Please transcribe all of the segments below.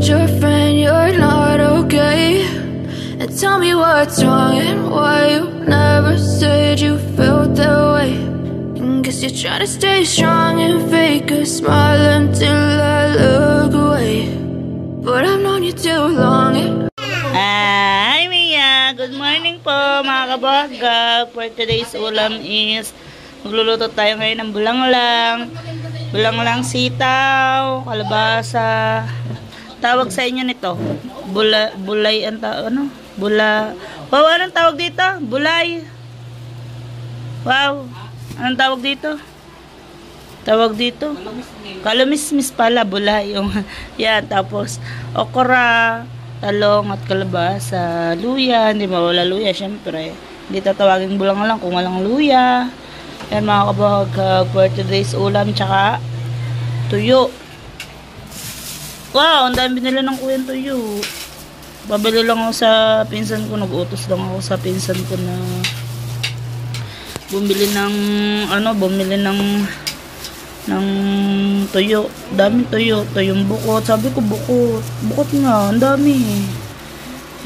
told your friend you're not okay, and tell me what's wrong and why you never said you felt that way. And guess you're trying to stay strong and fake a smile until I look away, but I've known you too long. Hi Mia! Good morning po mga kabagag. For today's ulam is magluluto tayo ngayon ng bulanglang. Bulanglang sitaw, kalabasa. Tawag sa inyo nito. Bulay ang ano? Wow, anong tawag dito? Bulay. Wow. Anong tawag dito? Tawag dito? Kalamismis pala, bulay. Yan, tapos okra, talong at kalabasa, luya. Hindi mawala luya, syempre. Hindi tatawagin bulanglang kung walang luya. Yan mga kabahag, for today's ulam, tsaka tuyo. Wow, ang dami binili ng kuya tuyo. Babili lang ako sa pinsan ko, nag-utos lang ako sa pinsan ko na bumili ng tuyo. Daming tuyo, tuyong bukot. Sabi ko bukot. Bukot nga, ang dami.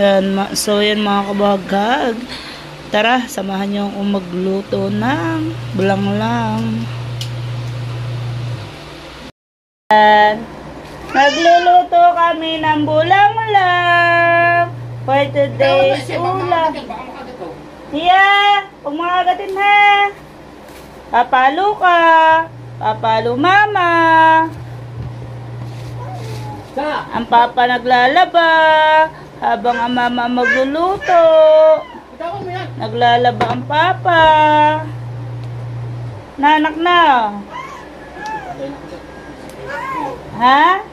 Yan, so yan mga kabahag. Tara, samahan niyo akong magluto ng bulanglang. Nagluluto kami ng bulanglang for today's ulam. Yeah, pumagatin ha. Papalo ka. Papalo mama. Ang papa naglalaba habang ang mama magluluto. Naglalaba ang papa. Nanak na. Ha?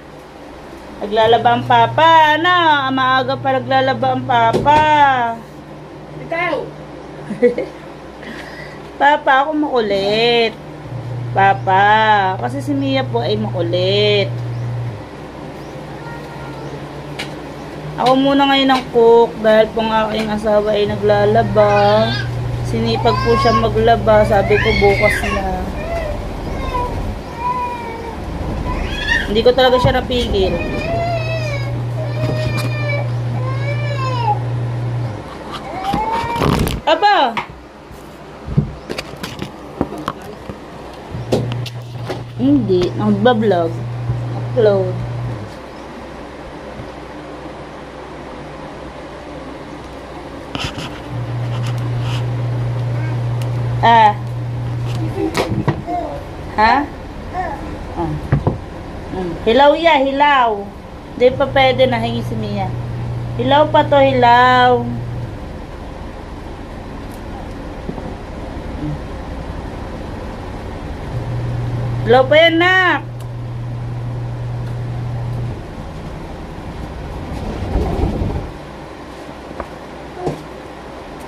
Naglalaba ang papa. Ano? Maaga pa naglalaba ang papa. Ikaw. Papa, ako makulit. Papa. Kasi si Mia po ay makulit. Ako muna ngayon ang cook dahil po ang aking asawa ay naglalaba. Sinipag po siya maglaba. Sabi ko bukas na. Hindi ko talaga siya napigil. Aba! Hindi. Nagbablog. Upload. Ah. Ha? Oh. Hilaw ya, hilaw. Hindi pa pwede na hingi si Mia. Hilaw pa to, hilaw. Hilaw pa yan, nak.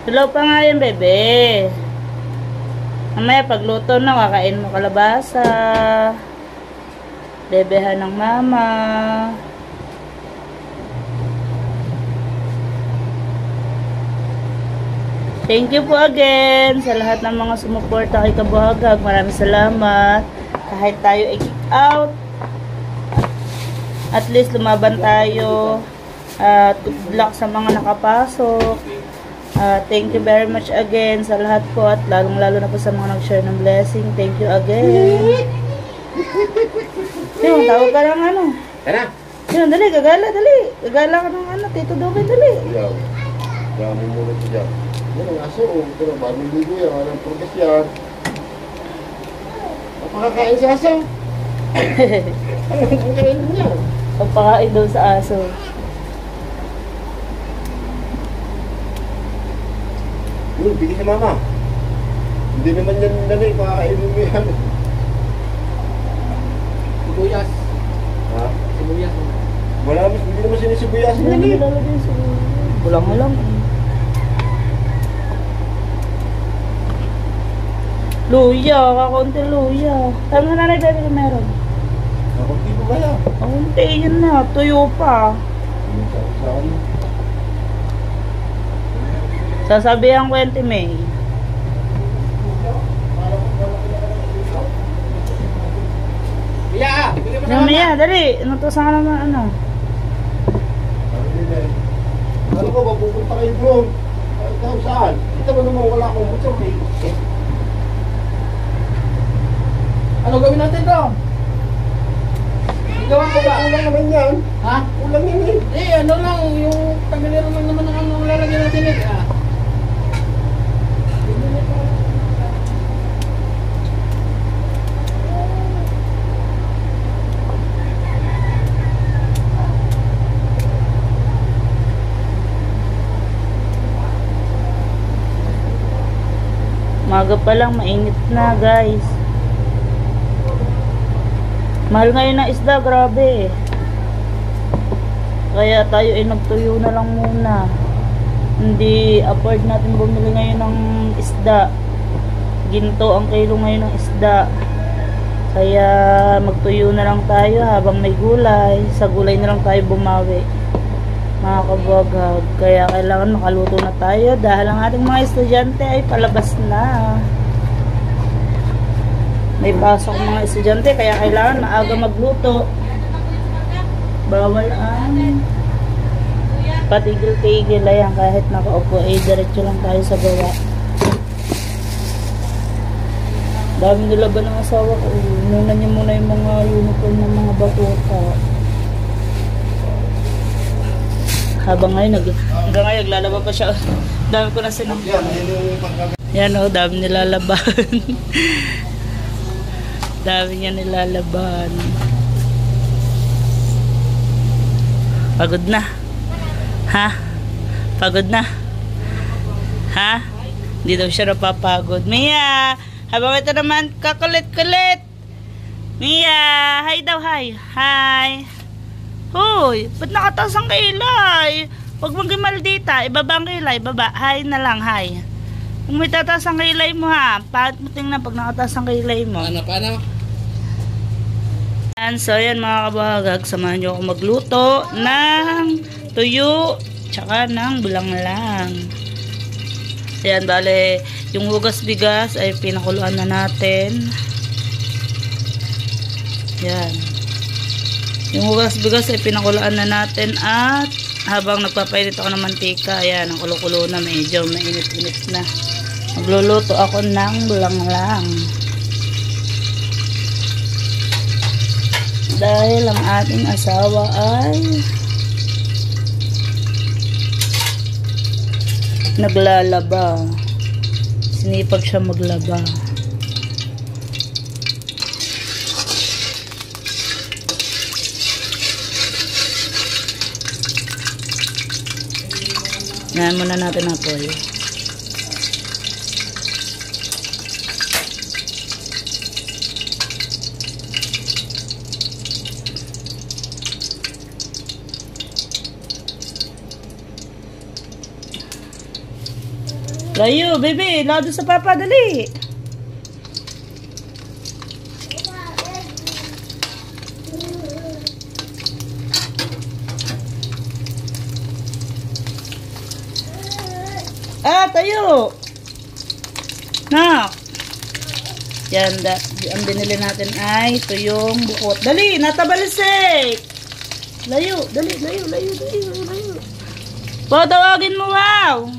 Hilaw pa nga yan, bebe. Mamaya pagluto na, kakain mo kalabasa. Bebehan ng mama. Thank you po again sa lahat ng mga sumuporta kay Kabuhagag. Maraming salamat. Kahit tayo ay kick out, at least lumaban tayo. Good luck sa mga nakapasok. Thank you very much again sa lahat po, at lalong lalo na po sa mga nag-share ng blessing. Thank you again. Sino, tawag ka ng ano? Tara! Sino, dali, gagala, dali. Gagala ka ng ano, Tito Dogay, dali. Ilaw. Dami muna ito dyan. Yan ang aso, ito na, bagong ligo yan, walang progress yan. Napakakain sa aso. Ang kain niya. Pagpakain daw sa aso. Bigay sa mama. Hindi naman yan dali, pakakainin mo yan. Sibuyas. Ha? Sibuyas. Wala naman, hindi naman sinisibuyas. Hindi naman lalagay sa bulang mo lang. Luya, kakaunti luya. Sabi na nanay, dali ka meron. Kakunti po kaya? Kakunti, yun na. Tuyo pa. Sasabihan ko yan, May. Mia! Mia, dali. Inutusan ka naman, ano. Ano ko, mapupunta kayo doon. Kahit saan. Ito mo naman wala akong motor eh. Ano gawin natin to? Gawa ko ba? Kulang naman yan. Ha? Kulang yan eh. Ano lang, yung kamilero lang naman ang lalagyan natin eh. Maga pa lang, mainit na guys. Mahal ngayon na isda, grabe. Kaya tayo ay nagtuyo na lang muna. Hindi afford natin bumili ngayon ng isda. Ginto ang kilo ngayon ng isda. Kaya magtuyo na lang tayo habang may gulay. Sa gulay na lang tayo bumawi, mga kabagag. Kaya kailangan makaluto na tayo dahil ang ating mga estudyante ay palabas na. May pasok mga estudyante kaya kailangan maaga magluto. Bawal ang patigil-tigil. Ayan, kahit nakaupo ay diretso lang tayo sa gawa. Dami nilaban ng asawa ko. Muna niya muna yung mga uniform ng mga batuta. Habang ngayon, hanggang ngayon, naglalaba pa siya. Dami ko na sinang. Yan o, dami nilalaban. Dami niya nilalaban. Pagod na. Ha? Pagod na. Ha? Hindi daw siya napapagod. Mia! Habang ito naman, kakulit-kulit. Mia! Hi daw, hi. Hi. Hoy, ba't nakataas ang kilay? Huwag mong gimaldita. Ibaba ang kilay. Baba. Hi na lang. Hi. Kung may tataas ang kilay mo ha. Paano mo tingnan pag nakataas ang kilay mo? Paano? So, ayan mga kabahagag. Samahan nyo ako magluto ng tuyo tsaka ng bulanglang. Ayan, bale, yung hugas bigas ay pinakuluan na natin. Ayan. Yung hugas bigas ay pinakulaan na natin at habang nagpapainit ako ng mantika, ayan, ang kulo-kulo na, medyo mainit-init na. Magluluto ako ng bulanglang. Dahil ang ating asawa ay naglalaba. Sinipag siya maglaba. Ngayon muna natin ang apoy. Layo, baby. Lado sa papa, dali. Tayo. Nak. Yan, ang binili natin ay tuyong bukot. Dali, natabalisik. Layo, dali, layo. Tawagin mo, wow.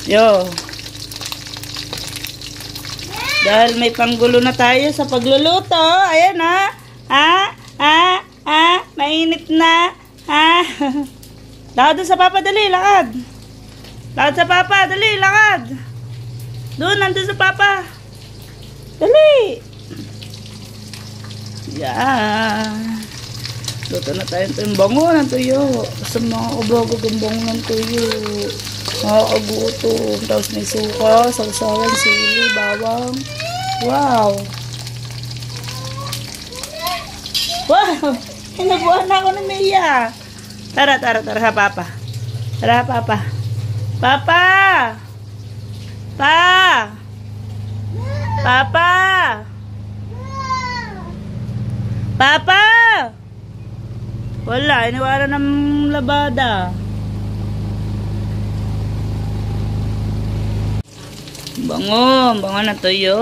Yo. Dahil may panggulo na tayo sa pagluluto. Ayan mainit na. Lakad sa papa, dali, lakad. Lakad sa papa, dali, lakad. Doon, nandun sa papa. Dali. Yan. Luto na tayo ng bango ng tuyo. Sa mga kabagog ang bango ng tuyo. Makakagutom. Tapos may suka, sausawan, sili, bawang. Wow. Wow. Hinabuhan na ako ng Mia. Tara, ha, papa. Tara, papa. Papa! Papa! Papa! Wala, iniwaran ng labada. Bango na tuyo.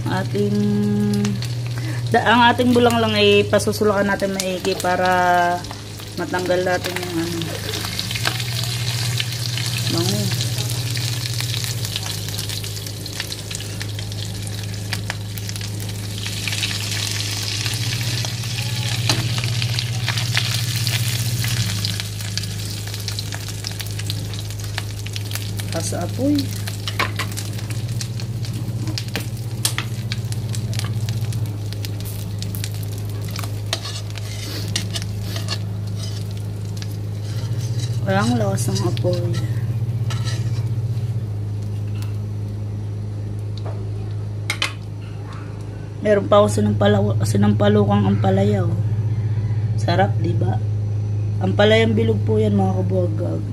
Ating Ang ating bulang lang ay pasusulakan natin maigi para matanggal natin yung ano. Bango. Sa apoy. Kaya ang lakas ng apoy. Meron pa ako sinampalukang ampalaya. Sarap, di ba? Ampalayang bilog po yan mga kabuagag.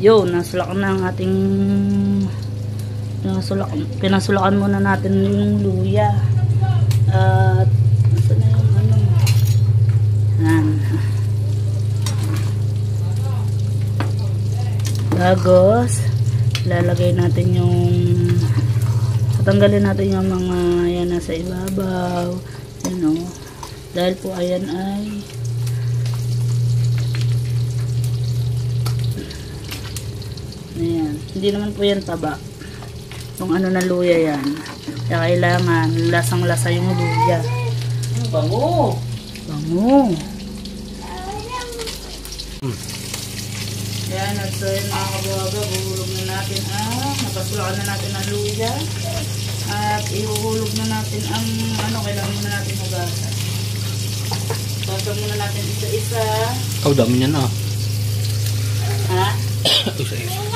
Yun, nasulakan na ang ating pinasulakan muna natin yung luya. At nasa na yung ano? Yan. Bagos lalagay natin yung tatanggalin natin yung mga yan nasa ibabaw. Yan o. Dahil po ayan ay ayan. Hindi naman po yan taba. Kung ano na luya yan. Kaya kailangan lasang-lasa yung luya. Bango! Bango! Yan. At so yun mga kabuhaga, buhulog na natin napasulakan na natin ang luya. At ihuhulog na natin ang kailangan muna natin hugasan. Hugasan muna natin isa-isa. Oh, dami niyan Ha? Isa-isa.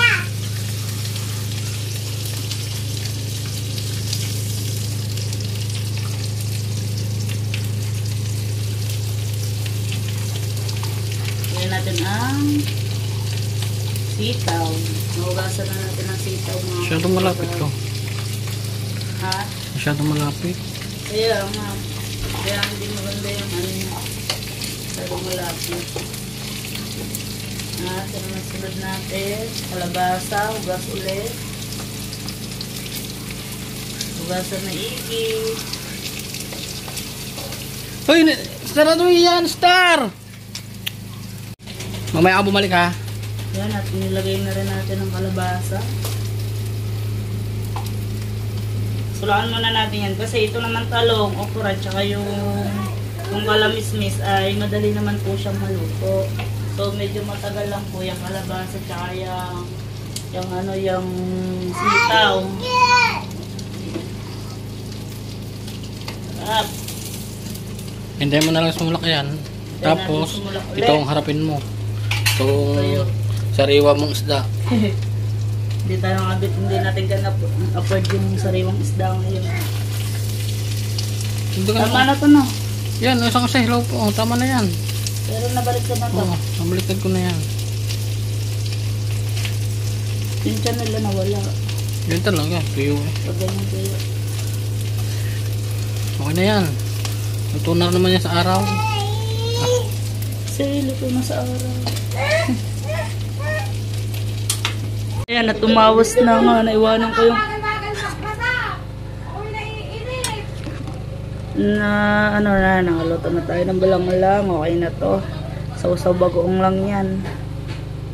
Natin ang sitaw. Nahugasan na natin ang sitaw. Masyadong malapit ko. Ha? Masyadong malapit. Kaya nga. Kaya hindi maganda yung masyadong malapit. Ito na sunod natin. Kalabasa. Hugas ulit. Hugasan na iki. Hoy! Sarado yan! Star! Mamaya ako bumalik ha. Yan, at nilagay na rin natin ang kalabasa. Sulakan muna natin yan kasi ito naman talong, okra, tsaka yung kalamismis ay madali naman po siyang maluto. So medyo matagal lang po yung kalabasa tsaka yung sitaw. Sarap. Hindi mo na lang sumulak yan. Tapos, itong harapin mo. Itong sariwa mong isda. Hindi tayo ngabit, hindi natin afford yung sariwang isda ngayon. Tama na to no? Yan, isang hilaw po. Tama na yan. Pero nabalik ka na to. Oo, nabaliktad ko na yan. Yung tiyan nila nawala. Yan talaga, tuyo eh. Pag ganyan tuyo. Okay na yan. Natunar naman yan sa araw. Kasi luto na sa araw. Ayan, at tumawas na nga. Naiwanan ko yung nakaluto na tayo ng balang-lang. Okay na to. Sausaw bagoong lang yan.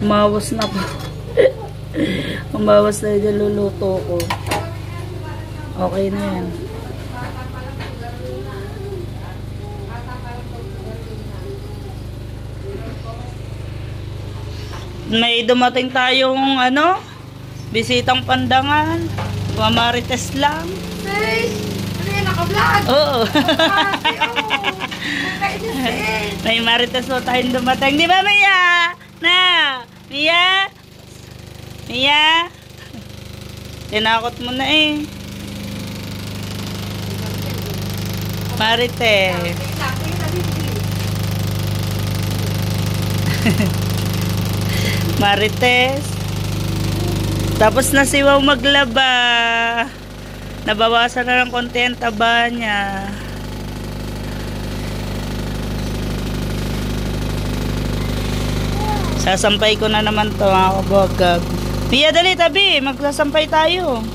Tumawas na po. Tumawas na yung luluto ko. Okay na yan. May dumating tayong bisitang pandangan. Mamarites lang. Ano yan, vlog. Oo. Grabe, oh. May Marites po tayong dumating. Di ba, Mia? Na? Mia? Mia? Tinakot mo na eh. Marites. Marites. Tapos na si Wow maglaba. Nabawasan na ng konti ang taba niya. Sasampay ko na naman to mga kabogag. Mia, dali tabi. Magsasampay tayo.